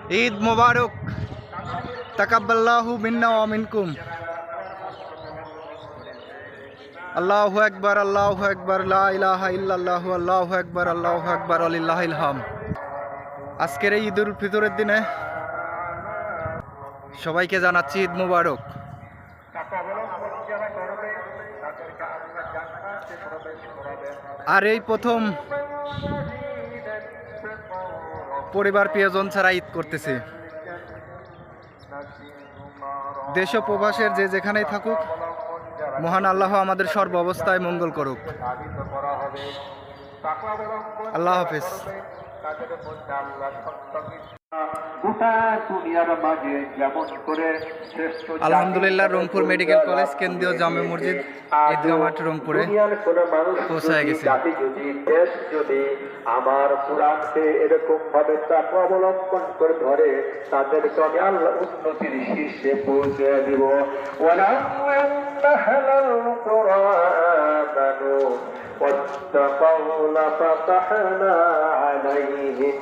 ঈদ মোবারক। তাকাব্বালাহু মিন্না ওয়া মিনকুম। আল্লাহু আকবার, আল্লাহু আকবার, লা ইলাহা ইল্লাল্লাহু, আল্লাহু আকবার, আল্লাহু আকবার, ওয়ালিল্লাহিল হামদ। আজকের এই ঈদুল ফিতরের দিনে সবাইকে জানাচ্ছি ঈদ মোবারক। আর এই প্রথম পরিবার প্রিয়জন ছাড়া ঈদ করতেছি। দেশ ও প্রবাসের যে যেখানেই থাকুক, মহান আল্লাহ আমাদের সর্ব অবস্থায় মঙ্গল করুক। আল্লাহ হাফেজ। আলহামদুলিল্লাহ, রংপুর মেডিকেল কলেজ কেন্দ্রীয় জামে মসজিদ ঈদগাহ মাঠ রংপুরে পৌঁছায় গেছে। দেশ যদি আমার কোরআনকে এরকম ভাবে তাকওয়া অবলম্বন করে ধরে, তাদেরকে আমি আল্লাহ উন্নতির শীর্ষে পৌঁছে দিব। واتقوا لفتحنا عليهم